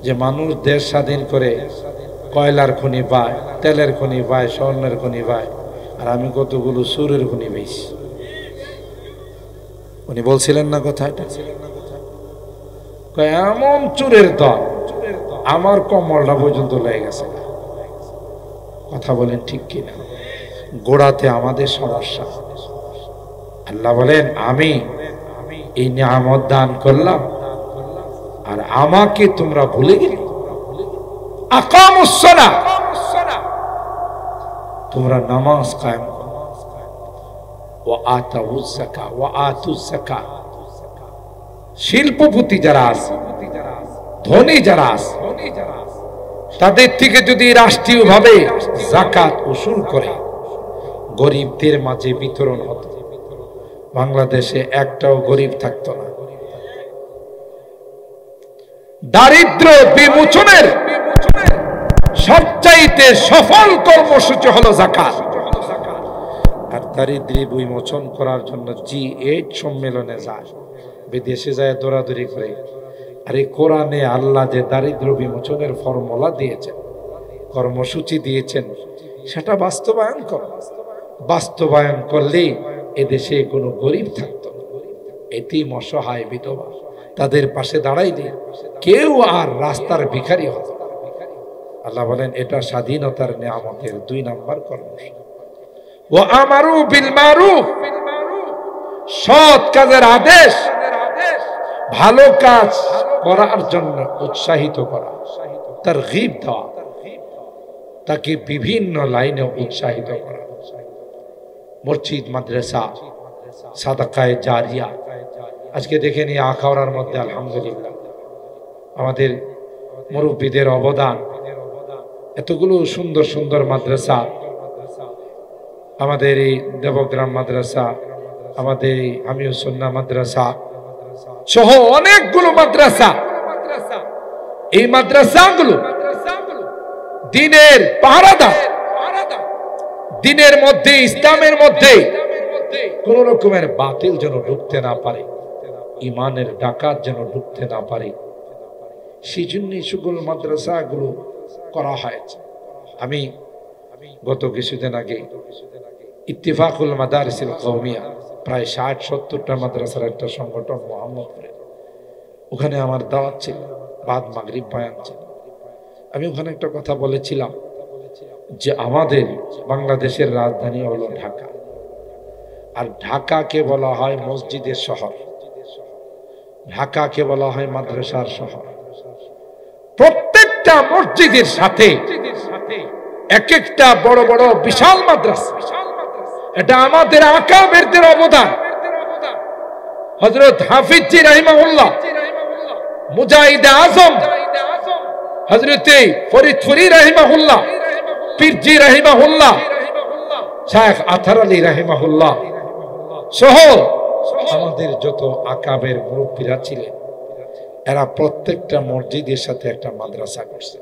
যে মানুষ দেশ স্বাধীন করে কয়লার খনি পায়, তেলের খনি পায়, স্বর্ণের খনি পায়, আর আমি কতগুলো সুরের খনি পেয়েছি। উনি বলছিলেন না কথা এটা? এমন চুরের দল, আমার কমলটা পর্যন্ত লেগে গেছে। কথা বলেন ঠিক কিনা? গোড়াতে আমাদের সমস্যা। আল্লাহ বলেন আমি এই নিয়ামত দান করলাম, আর আমাকে তোমরা ভুলে গেলে। আকামুস সালাহ, তোমরা নামাজ কায়েম করো। ওয়া আতাউজ যাকাত, ওয়া আতুজ যাকাত। শিল্পপতি যারা আছে, ধনী যারা আছে, তাদের থেকে যদি রাষ্ট্রীয়ভাবে যাকাত উসুল করে গরিবদের মাঝে বিতরণ হতো, বাংলাদেশে একটাও গরিব থাকতো না। দারিদ্র বিমোচনের সবচাইতে সফল কর্মসূচি হলো যাকাত। আর দারিদ্র বিমোচন করার জন্য G8 সম্মেলনে যায়, বিদেশে যায় দৌড়াদৌড়ি করে। আর এই কোরআনে আল্লাহ যে দারিদ্র বিমোচনের ফর্মুলা দিয়েছেন, কর্মসূচি দিয়েছেন, সেটা বাস্তবায়ন করো। বাস্তবায়ন করলে এদেশে কোনো গরিব থাকতো না, এতিম অসহায় বিধবা তাদের পাশে দাঁড়াইলে কেউ আর রাস্তার ভিখারি হতো না। আল্লাহ বলেন এটা স্বাধীনতার নিয়ামতের 2 নাম্বার কর্মসূচি। ওয়া আমারু বিল মারুফ, সৎ কাজের আদেশ, ভালো কাজ করার জন্য উৎসাহিত করা, তারগীব দেওয়া, তাকে বিভিন্ন লাইনে উৎসাহিত করা। মসজিদ, মাদ্রাসা, সাদাকায়ে জারিয়া। আজকে দেখে নিয়ে আখাউড়ার মধ্যে আলহামদুলিল্লাহ আমাদের মুরব্বীদের অবদান, এতগুলো সুন্দর সুন্দর মাদ্রাসা, আমাদের এই দেবগ্রাম মাদ্রাসা, আমাদের এই আমিউস সুন্নাহ মাদ্রাসা সহ অনেকগুলো মাদ্রাসা। এই মাদ্রাসাগুলো দ্বীনের পাহারাদার, দ্বীনের মধ্যে, ইসলামের মধ্যে কোন রকমের বাতিল যেন ঢুকতে না পারে, ইমানের ডাকাত যেন ঢুকতে না পারে, সেই জন্য সকল মাদ্রাসাগুলো করা হয়েছে। আমি গত কিছুদিন আগে ইত্তেফাকুল মাদারিসিল কওমিয়া, প্রায় 60-70টা মাদ্রাসার একটা সংগঠন মোহাম্মদপুরে, ওখানে আমার দাওয়াত ছিল, বাদ মাগরিব বয়ান ছিল। আমি ওখানে একটা কথা বলেছিলাম যে আমাদের বাংলাদেশের রাজধানী হলো ঢাকা, আর ঢাকাকে বলা হয় মসজিদের শহর, ঢাকাকে বলা হয় মাদ্রাসার শহর। প্রত্যেকটা মসজিদের সাথে এক একটা বড় বড় বিশাল মাদ্রাসা। এটা আমাদের আকাবেরদের অবদান। হযরত হাফিজজি রাহিমাহুল্লাহ, মুজাহিদে আজম হযরতে ফরিদপুরি রাহিমাহুল্লাহ, পীরজি রাহিমাহুল্লাহ, শায়েখ আথার আলী রাহিমাহুল্লাহ সহ আমাদের যত আকাবের মুরব্বীরা ছিলেন, এরা প্রত্যেকটা মসজিদের সাথে একটা মাদ্রাসা করছে।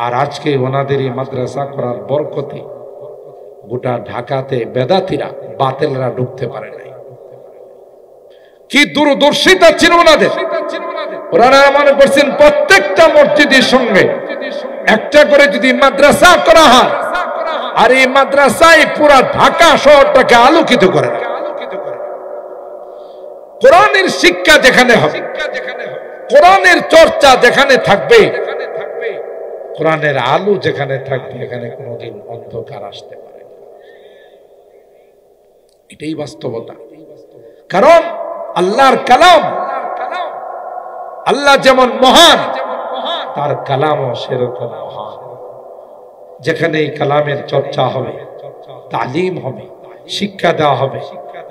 আর আজকে ওনাদের এই মাদ্রাসা করার বরকতে গোটা ঢাকাতে বেদাতিরা, বাতিলরা ঢুকতে পারে নাই। কি দূরদর্শিতা ছিল ওনাদের! ওনারা মনে করছেন প্রত্যেকটা মসজিদের সঙ্গে একটা করে যদি মাদ্রাসা করা হয়, আর এই মাদ্রাসায় পুরা ঢাকা শহরটাকে আলোকিত করে, কোরআনের শিক্ষা যেখানে হবে, কোরআনের চর্চা যেখানে থাকবে, কোরআনের আলো যেখানে থাকবে, এখানে কোনোদিন অন্ধকার আসতে পারে না। এটাই বাস্তবতা। কারণ আল্লাহর কালাম, আল্লাহ যেমন মহান, তার কালামও সেরকম মহান। যেখানে এই কালামের চর্চা হবে, তালিম হবে, শিক্ষা দেওয়া হবে,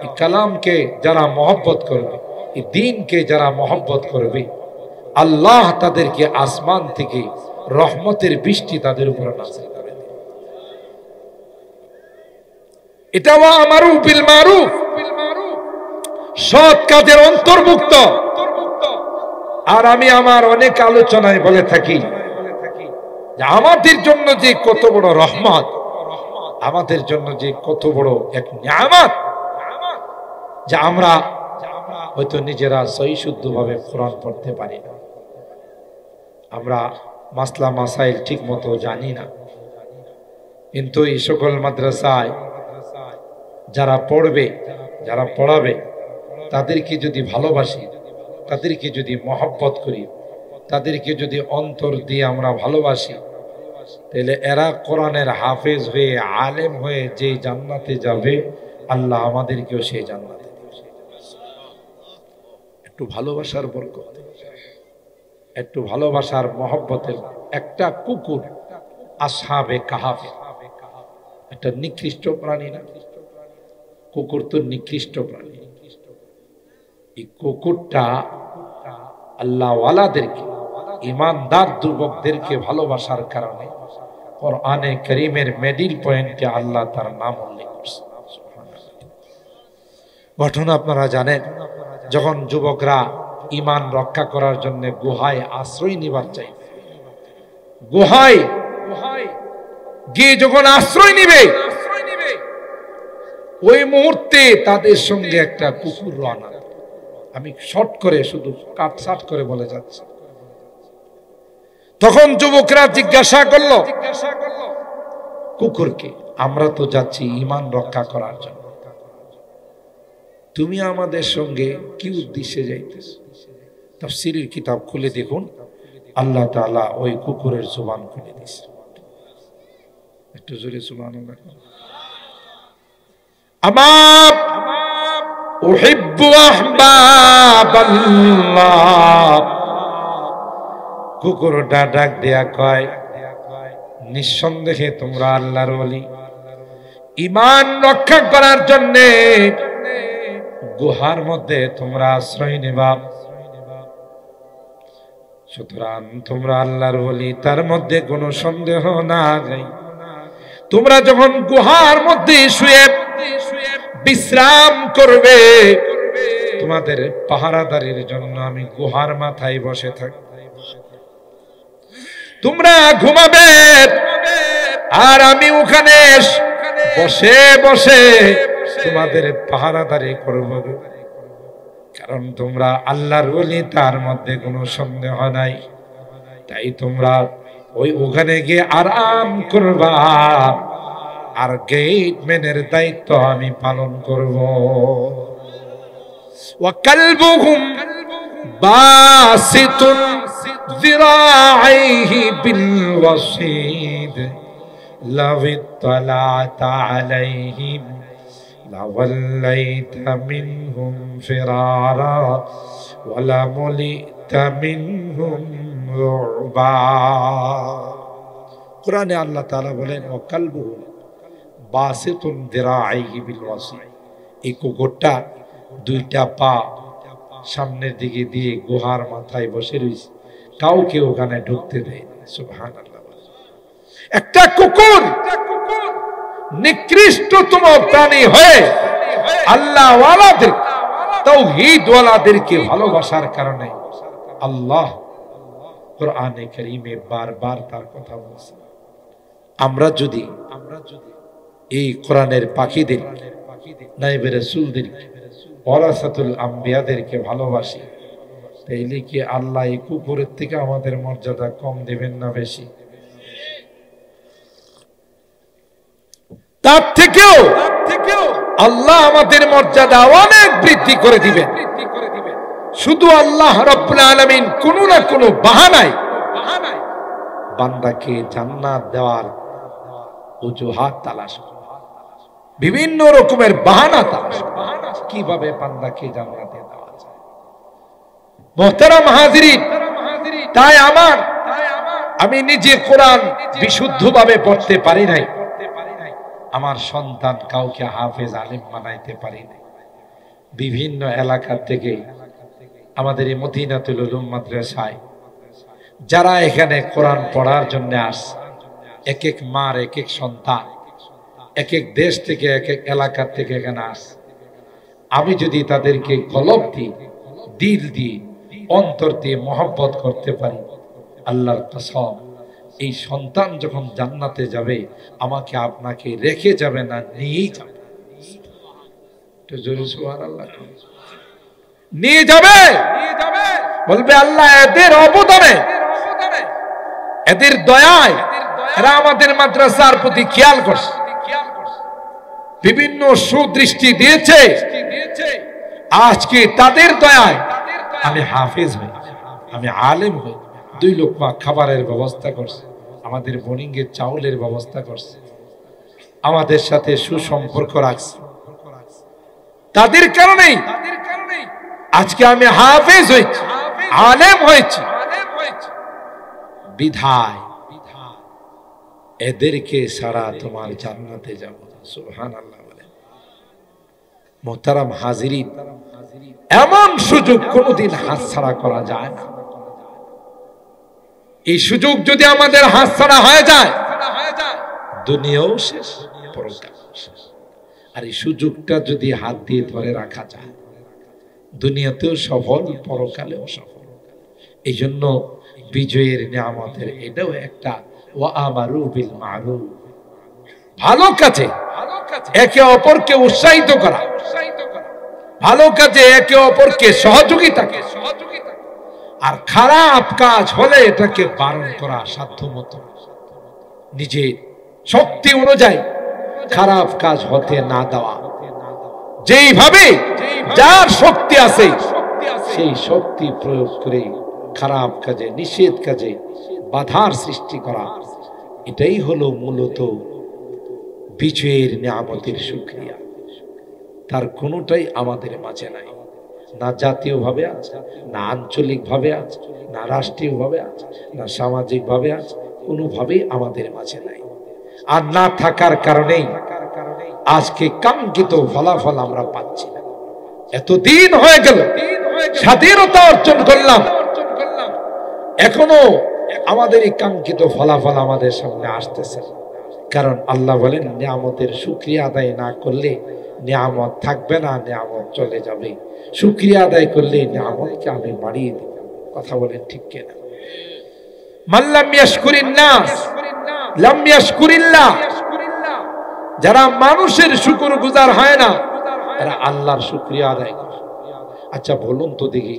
এই কালামকে যারা মহব্বত করবে, এই দ্বীনকে যারা মহব্বত করবে, আল্লাহ তাদেরকে আসমান থেকে রহমতের বৃষ্টি তাদের উপর নাযিল করে দেবে। এটা ওয়া আমারু বিল মারুফ, সৎ কাজের অন্তর্ভুক্ত। আর আমি আমার অনেক আলোচনায় বলে থাকি যে আমাদের জন্য যে কত বড় রহমত, আমাদের জন্য যে কত বড় এক নিয়ামত, যে আমরা হয়তো নিজেরা সহি শুদ্ধভাবে কোরআন পড়তে পারি না, আমরা মাসলা মাসাইল ঠিক মতো জানি না, কিন্তু এই সকল মাদ্রাসায় যারা পড়বে, যারা পড়াবে, তাদেরকে যদি ভালোবাসি, তাদেরকে যদি মহব্বত করি, তাদেরকে যদি অন্তর দিয়ে আমরা ভালোবাসি, তাহলে এরা কোরআনের হাফেজ হয়ে, আলেম হয়ে যে জান্নাতে যাবে, আল্লাহ আমাদেরকেও সেই জান্নাতে দিবে। একটু ভালোবাসার বরকত, একটু ভালোবাসার মহব্বতের। একটা কুকুর, আসহাবে কাহাফ, একটা নিকৃষ্ট প্রাণী না? কুকুর তো নিকৃষ্ট প্রাণী। এই কুকুরটা আল্লাহওয়ালাদেরকে, ইমানদার যুবকদেরকে ভালোবাসার কারণে কোরআনে কারীমের মিডল পয়েন্টে আল্লাহ তার নাম উল্লেখ করছে। ঘটনা আপনারা জানেন, যখন যুবকরা ঈমান রক্ষা করার জন্য গুহায় আশ্রয় নিবার চাইবে। গুহায় গিয়ে যখন আশ্রয় নিবে, ওই মুহূর্তে তাদের সঙ্গে একটা কুকুর রওনা। আমি শর্ট করে শুধু কাটসাট করে বলে যাচ্ছি। তখন যুবকরা জিজ্ঞাসা করলো কুকুরকে, আমরা তো যাচ্ছি ঈমান রক্ষা করার জন্য, তুমি আমাদের সঙ্গে কি উদ্দেশ্যে যাইতেছ? তাফসীরের কিতাব খুলে দেখুন, আল্লাহ তাআলা ওই কুকুরের জবান খুলে দিয়েছে। একটু জোরে সুবহানাল্লাহ। আমার উহিব্বু আহবাবাল্লাহ, কুকুরটা ডাক দেয়া কয়, নিঃসন্দেহে তোমরা আল্লাহর ওলি, ঈমান রক্ষা করার জন্য গুহার মধ্যে তোমরা আশ্রয় নেবা। সুতরাং তোমরা আল্লাহর ওলি, তার মধ্যে কোনো সন্দেহ নাই। তোমরা যখন গুহার মধ্যে শুয়ে বিশ্রাম করবে, তোমাদের পাহারাদারির জন্য আমি গুহার মাথায় বসে থাকি। তোমরা ঘুমাবে আর আমি ওখানে বসে বসে তোমাদের পাহারাদারি করব, কারণ তোমরা আল্লাহর ওলি, তার মধ্যে কোনো সন্দেহ নাই। তাই তোমরা ওখানে গিয়ে আরাম করবা, আর গেটম্যানের দায়িত্ব আমি পালন করব। ওয়া কালবুহুম বাসিতুন যিরাইহি বিল ওয়াসিদ লাউ ইত্তালাতা আলাইহিম লাওয়াল্লাইতা মিনহুম ফিরারা ওয়ালা মুলিতা মিনহুম রুবা। কোরআনে আল্লাহ তাআলা বলেন, ওয়া কালবুহুম বাসিতুন যিরাইহি বিল ওয়াসিদ, এই কুকুরটা দুইটা পা সামনের দিকে দিয়ে গুহার মাথায় বসে রয়েছে, কাউকে ওখানে ঢুকতে দেয় না। সুবহানাল্লাহ। একটা কুকুর নিকৃষ্টতম প্রাণী হয়ে আল্লাহ ওয়ালাদের, তাওহীদ ওয়ালাদেরকে ভালোবাসার কারণে আল্লাহ কোরআনে কারীমে বারবার তার কথা বলছেন। আমরা যদি এই কোরআনের পাখিদের, নাইবে রাসূলদের, ওয়ারাসাতুল আম্বিয়াদেরকে ভালোবাসি, তাইলে কি আল্লাহ এই কুকুরের থেকে আমাদের মর্যাদা কম দেবেন না বেশি? তার থেকেও আল্লাহ আমাদের মর্যাদা অনেক বৃদ্ধি করে দিবেন। শুধু আল্লাহ রাব্বুল আলামিন কোনো না কোনো বাহানায় বান্দাকে জান্নাত দেওয়ার অজুহাত তালাশ, বিভিন্ন রকমের বাহানা তালাশ, কিভাবে বান্দাকে জান্নাতে দেওয়া যায়। মুহতারাম হাজিরিন, তাই আমি নিজে কোরআন বিশুদ্ধভাবে পড়তে পারি নাই, আমার সন্তান কাউকে হাফেজ আলেম বানাইতে পারি নাই। বিভিন্ন এলাকা থেকে আমাদের এই মদিনাতুল উলুম মাদ্রাসায় যারা এখানে কোরআন পড়ার জন্য আসে, এক এক মার এক এক সন্তান, এক এক দেশ থেকে, এক এক এলাকা থেকে এখানে আসে। আমি যদি তাদেরকে কলব দিই, দিল দিয়ে, অন্তর দিয়ে মহব্বত করতে পারি, আল্লাহর কসম, এই সন্তান যখন জান্নাতে যাবে, আমাকে আপনাকে রেখে যাবে না, নিয়েই যাবে। সুবহানাল্লাহ। নিয়ে যাবে, বলবে আল্লাহ এদের অবদানে, এদের দয়ায় এরা আমাদের মাদ্রাসার প্রতি খেয়াল করছে, বিভিন্ন সুদৃষ্টি দিয়েছে। আজকে তাদের দয়ায় আমি হাফেজ হই, আমি আলেম হই, 2 লোকমা খাবারের ব্যবস্থা করছে, আমাদের বোনিংয়ের চাউলের ব্যবস্থা করছে, আমাদের সাথে সুসম্পর্ক রাখছে। তাদের কারণেই আজকে আমি হাফেজ হয়েছি, আলেম হয়েছি। বিধায় এদেরকে ছাড়া তোমার জান্নাতে যাব না। সুবহানাল্লাহ বলেন। মুহতারাম হাজিরিন, এমন সুযোগ কোনোদিন হাতছাড়া করা যায় না। এই সুযোগ যদি আমাদের হাতছাড়া হয়ে যায়, দুনিয়াও শেষ, পরকালও শেষ। আর এই সুযোগটা যদি হাত দিয়ে ধরে রাখা যায়, দুনিয়াতেও সফল, পরকালেও সফল। এই জন্য বিজয়ের নিয়ামতের এটাও একটা, ওয়া আমারু বিল মারুফ, ভালো কাজে একে অপরকে উৎসাহিত করা, ভালো কাজে একে অপরকে সহযোগিতা, আর খারাপ কাজ হলে এটাকে বারণ করা, সাধ্যমতো নিজের শক্তি অনুযায়ী খারাপ কাজ হতে না দেওয়া। যেইভাবে যার শক্তি আছে সেই শক্তি প্রয়োগ করে খারাপ কাজে, নিষেধ কাজে বাধার সৃষ্টি করা, এটাই হলো মূলত বিজয়ের নিয়ামতের শুকরিয়া। তার কোনোটাই আমাদের মাঝে নাই, না জাতীয়ভাবে আছে, না আঞ্চলিকভাবে আছে, না রাষ্ট্রীয়ভাবে আছে, না সামাজিকভাবে আছে, কোনোভাবেই আমাদের মাঝে নাই। আর না থাকার কারণেই আজকে কাঙ্ক্ষিত ফলাফল আমরা পাচ্ছি না। এতদিন হয়ে গেল, স্বাধীনতা অর্জন করলাম, এখনো আমাদের এই কাঙ্ক্ষিত ফলাফল আমাদের সামনে আসতেছে। কারণ আল্লাহ বলেন, নিয়ামতের শুকরিয়া আদায় না করলে নিয়ামত থাকবে না, নিয়ামত চলে যাবে। শুকরিয়া আদায় করলে নিয়ামতকে আমি বাড়িয়ে দেব। কথা বলেন ঠিক কিনা? মাল্লাম ইয়াশকুরিন নাস লাম ইয়াশকুরিল্লাহ। যারা মানুষের শুকরগুজার হয় না, এরা আল্লাহর শুকরিয়া আদায় করে। আচ্ছা বলুন তো দেখি,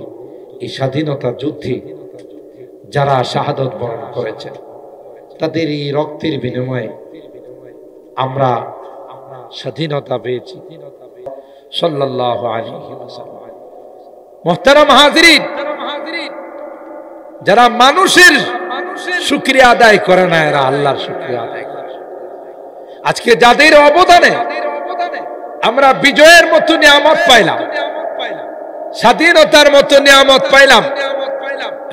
এই স্বাধীনতা যুদ্ধে যারা শাহাদত বরণ করেছেন, তাদের এই রক্তের বিনিময়ে আমরা স্বাধীনতা পেয়েছি। সাল্লাল্লাহু আলাইহি ওয়াসাল্লাম। মুহতারাম হাজিরিন, যারা মানুষের শুকরিয়া আদায় করে না, এরা আল্লাহর শুকরিয়া আদায় করে। আজকে যাদের অবদানে আমরা বিজয়ের মতো নিয়ামত পাইলাম, স্বাধীনতার মতো নিয়ামত পাইলাম,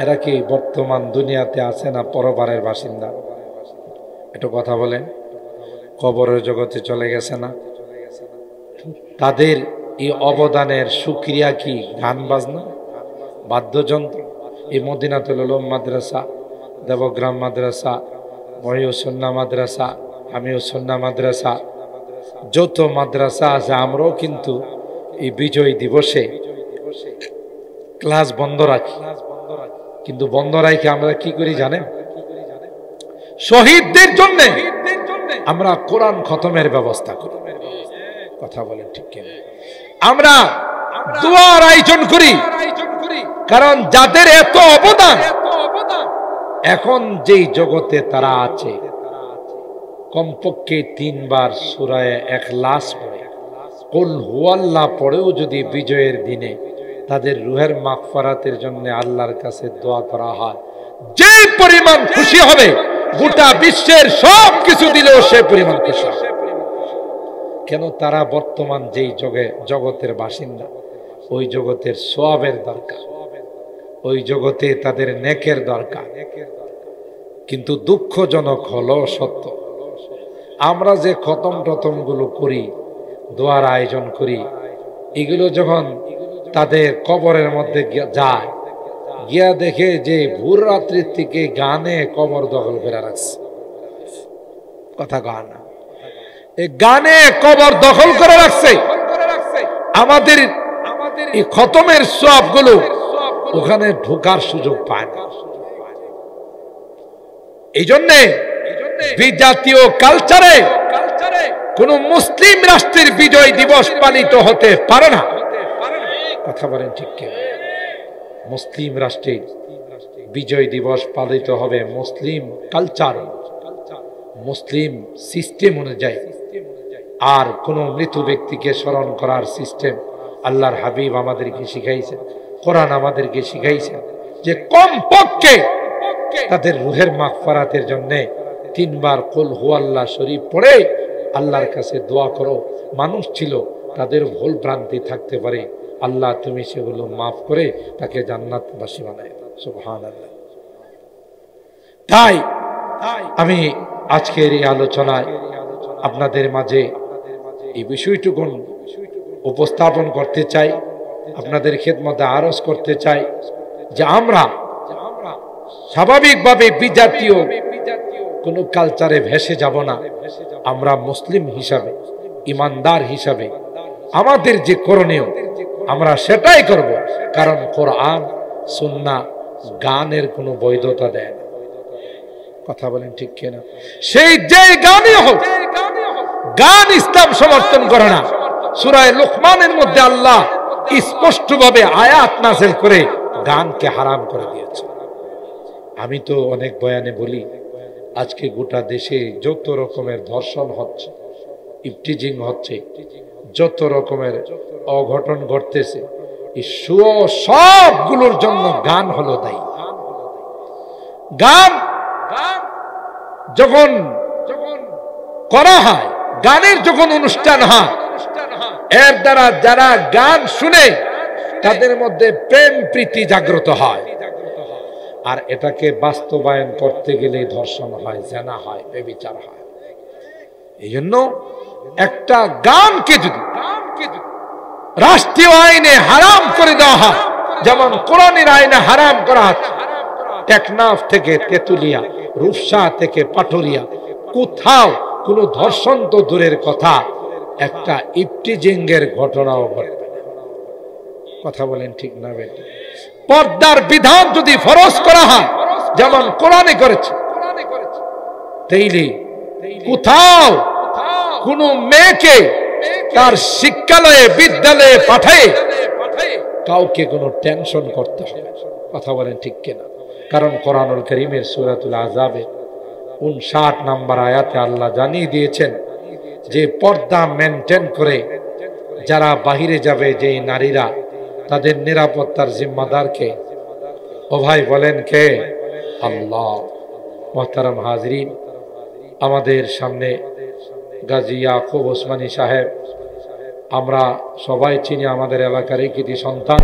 এরা কি বর্তমান দুনিয়াতে আছে না পরবারের বাসিন্দা? একটু কথা বলেন। কবরের জগতে চলে গেছে না? তাদের এই অবদানের শুকরিয়া কি গান বাজনা, বাদ্যযন্ত্র? এই মদিনাতুল উলুম মাদ্রাসা, দেবগ্রাম মাদ্রাসা, মহিউসুন্নাহ মাদ্রাসা, হামিউসুন্নাহ মাদ্রাসা, যত মাদ্রাসা আছে, আমরাও কিন্তু এই বিজয় দিবসে ক্লাস বন্ধ রাখি। কিন্তু বন্ধ রাখি আমরা কি করি জানেন? শহীদদের জন্য আমরা কোরআন খতমের ব্যবস্থা করি। কথা বলেন ঠিক কিনা? আমরা দোয়ার আয়োজন করি, কারণ যাদের এত অবদান, এখন যেই জগতে তারা আছে, কমপক্ষে 3 বার সূরা ইখলাস পড়ে, কুল হুয়াল্লাহ পড়েও যদি বিজয়ের দিনে তাদের রুহের মাগফিরাতের জন্য আল্লাহর কাছে দোয়া করা হয়, যে পরিমাণ খুশি হবে, গোটা বিশ্বের সব কিছু দিলেও সে পরিমাণ খুশি হবে। কেন? তারা বর্তমান যেই জগতের বাসিন্দা, ওই জগতের সওয়াবের দরকার, ওই জগতে তাদের নেকের দরকার। কিন্তু দুঃখজনক হলো সত্য, আমরা যে খতম টতম গুলো করি, দোয়ার আয়োজন করি, এগুলো যখন তাদের কবরের মধ্যে যায়, গিয়া দেখে যে ভোর রাত্রির থেকে গানে কবর দখল করে রাখছে। কথা কয় না? এই গানে কবর দখল করে রাখছে। আমাদের এই খতমের সওয়াবগুলো ওখানে ঢোকার সুযোগ পায় না। এই জন্যে বিজাতীয় কালচারে কোন মুসলিম রাষ্ট্রের বিজয় দিবস পালিত হতে পারে না। কথা বলেন ঠিক কিনা? মুসলিম রাষ্ট্রে বিজয় দিবস পালিত হবে মুসলিম কালচার, মুসলিম সিস্টেম অনুযায়ী। আর কোন মৃত ব্যক্তিকে স্মরণ করার সিস্টেম আল্লাহর হাবিব আমাদেরকে শিখাইছেন, কোরআন আমাদেরকে শিখাইছেন যে কমপক্ষে তাদের রুহের মাগফিরাতের জন্য 3 বার কুল হুয়াল্লাহ শরীফ পড়ে আল্লাহর কাছে দোয়া করো। মানুষ ছিল, তাদের ভুল ভ্রান্তি থাকতে পারে, আল্লাহ তুমি সেগুলো মাফ করে তাকে জান্নাতবাসী বানায় দাও। সুবহানাল্লাহ। তাই আমি আজকের এই আলোচনায় আপনাদের মাঝে এই বিষয়টুকু উপস্থাপন করতে চাই, আপনাদের খেদমতে আরজ করতে চাই যে আমরা স্বাভাবিকভাবে বিজাতীয় কোন কালচারে ভেসে যাব না। আমরা মুসলিম হিসাবে, ইমানদার হিসাবে আমাদের যে করণীয়, আমরা সেটাই করব, কারণ কোরআন সুন্নাহ গানের কোনো বৈধতা দেয় না। কথা বলেন ঠিক কিনা? সেই যে গানই হোক, গান ইসলাম সমর্থন করে না। সূরা লুকমানের মধ্যে আল্লাহ স্পষ্টভাবে আয়াত নাযিল করে গানকে হারাম করে দিয়েছে। আমি তো অনেক বয়ানে বলি, আজকে গোটা দেশে যত রকমের ধর্ষণ হচ্ছে, ইফটিজিং হচ্ছে, যত রকমের অঘটন ঘটতেছে, এই সবগুলোর জন্য গান হলো দায়ী। গান যখন করা হয়, গানের যখন অনুষ্ঠান হয়, এর দ্বারা যারা গান শুনে তাদের মধ্যে প্রেম প্রীতি জাগ্রত হয়, আর এটাকে বাস্তবায়ন করতে গেলে ধর্ষণ হয়, জেনা হয়, ব্যভিচার হয়। এই জন্য একটা গানকে যদি রাষ্ট্রীয় আইনে হারাম করে দেওয়া হয়, যেমন কোরআনের আইনে হারাম করা আছে, টেকনাফ থেকে তেতুলিয়া, রূপসা থেকে পাটুরিয়া, কোথাও কোনো ধর্ষণ তো দূরের কথা, একটা ইফটিজিংয়ের ঘটনাও ঘটবে না। কথা বলেন ঠিক না বেটা? পর্দার বিধান যদি ফরজ করা হয়, যেমন কোরআনে করেছে, তাইলে কোথাও কোনো মেয়েকে তার শিক্ষালয়ে বিদ্যালয়ে পাঠায় কাউকে কোনো টেনশন করতে হবে। কথা বলেন ঠিক কিনা? কারণ কোরআনুল কারীমের সূরাতুল আযাবে 59 নম্বর আয়াতে আল্লাহ জানিয়ে দিয়েছেন যে পর্দা মেনটেন করে যারা বাহিরে যাবে, যে নারীরা, তাদের নিরাপত্তার জিম্মাদারকে। ও ভাই বলেন কে? আল্লাহ। মুহতারাম হাজরিন, আমাদের সামনে গাজী ইয়াকুব ওসমানী সাহেব, আমরা সবাই চিনি, আমাদের এলাকারই কৃতি সন্তান।